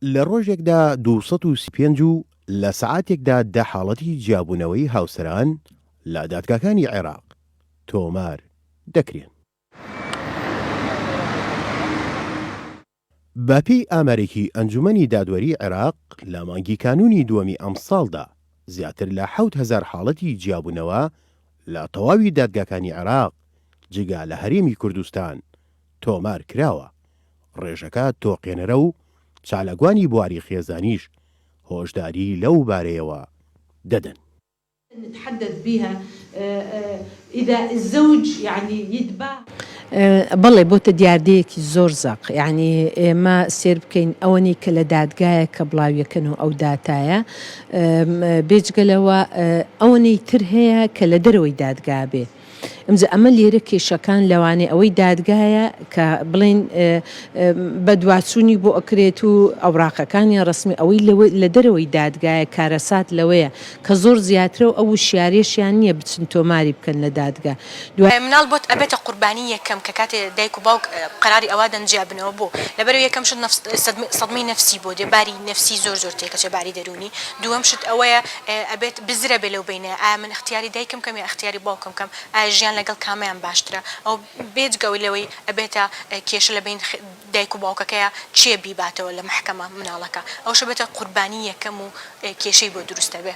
لە ڕۆژێکدا 235 و لە سەعاتێکدا 10 حاڵەتی جیابوونەوەی هاوسەران لە دادگاکانی عێراق تۆمار دەکرێن. باپی ئامارێکی ئەنجومەنی دادوەری عێراق لە مانگی کانونی دووەمی ئەم ساڵدا زیاتر لە 7,000 حاڵەتی جیابوونەوە لە تەواوی دادگاکانی عێراق جگا لە هەرێمی کوردستان تۆمار کراوە. ڕێژەکە تۆقێنەرە و چالەگوانی بواری خێزانیش هۆشداری لەو بارەیەوە دەدەن. نتحدث بها إذا الزوج يعني يتبع بەڵێ بۆتە دیاردەیەکی زۆر زەق، یعنی ئێمە سێر بکەین ئەوەنی کە لە دادگایە کە بڵاویەکەن و ئەو داتایە بێجگەلەوە ئەوەنەی تر هەیە کە لە دەرەوەی دادگا بێ. ئەمە لێرە کێشەکان لەوانێ ئەوەی دادگایە کە بڵێن بە دواتچوونی بۆ ئەکرێت و ئەوراقەکانی ڕسمی ئەوەی لە دەرەوەی دادگایە کارەسات لەوەیە کە زۆر زیاترە و ئەو شیارێشیان نییە بچن تۆماری بکەن لە دادگا. مناڵ بۆت ئەبێتە قوربانی یەکەم کە کاتێ دایک و باوک قەراری ئەوا دەنجیا بنەوە بۆ لەبەرەوە یەکەم شت سەدمەی نەفسی بۆ دێباری نەفسی زۆر تێکەچە باری دەرونی. دووەم شت ئەوەیە ئەبێت بزرە بێ لەو بینە ئایا من اختیاری دایکم کەم یا اختیاری باوکم کەم، ئایا ژیان لەگەڵ کامیان باشترە، ئەو بێجگەوەی لەوەی ئەبێتە کێشە لە بین دایک و باوکەکەیە چێ بیباتەوە لە محکەمە مناڵەکە، ئەوش بێتە قوربانی یەکەم و کێشەی بۆ دروستە بێ.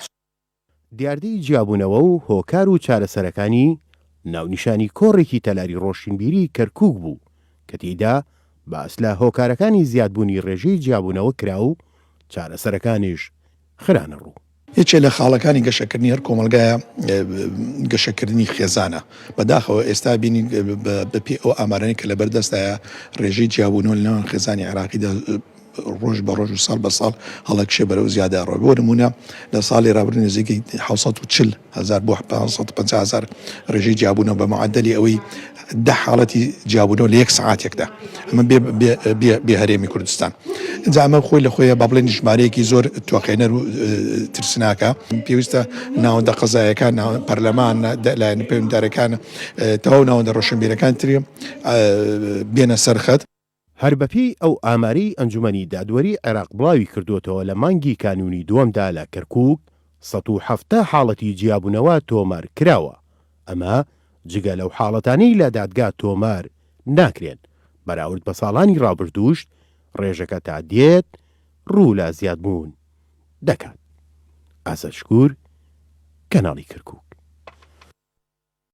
دیاردەی جیابوونەوە و هۆکار و چارەسەرەکانی ناونیشانی کۆڕێکی تەلاری ڕۆشنبیری کەرکووک بوو کە تێیدا باس لە هۆکارەکانی زیادبوونی ڕێژەی جیابوونەوە کرا و چارەسەرەکانیش خرانە ڕوو. هیچ لە خاڵەکانی گەشەکردنی هەر کۆمەلگایە گەشەکردنی خێزانە بەداخەوە ئێستا بینی بەپی ئەو ئامارانی کە لە بەردەستایە ڕێژەی جیابوونەوە لەناو خێزانی عێراقیدا ڕۆژ بە ڕۆژ و ساڵ بە ساڵ هەڵەکشێ بەرەو زیادە ڕۆی بۆ نمونە لە ساڵی ڕابردوو نزیکەی 740,000 بۆ 550,000 ڕێژەی جیابوونەوە بە معدەلی ئەوەی 10 حاڵەتی جیابوونەوە لە یەک سەعاتێکدا ئەمە بێ هەرێمی کوردستان. اینجا ئەمە خۆی لە خۆیە با بڵێن ژمارەیەکی زۆر تۆقێنەر و ترسناکە. پێویستە ناوەندە قەزایەکان پەرلەمان لایەن پەیوەنددارەکان تەواو ناوەندە ڕۆشنبیرەکان تری بێنە سەرخەت. هەر بەپی ئەو ئاماری ئەنجومەنی دادوەری عێراق بڵاوی کردوتەوە لە مانگی کانونی دووەمدا لە کەرکووک 170 حاڵەتی جیابوونەوە تۆمار کراوە. ئەمە جگە لەو حاڵەتانەی لە دادگا تۆمار ناکرێن. بەراورد بە ساڵانی ڕابردووش ڕێژەکە تا دێت ڕوو لە زیادبوون دەکات. ئازادشکوور، کەناڵی کەرکووک.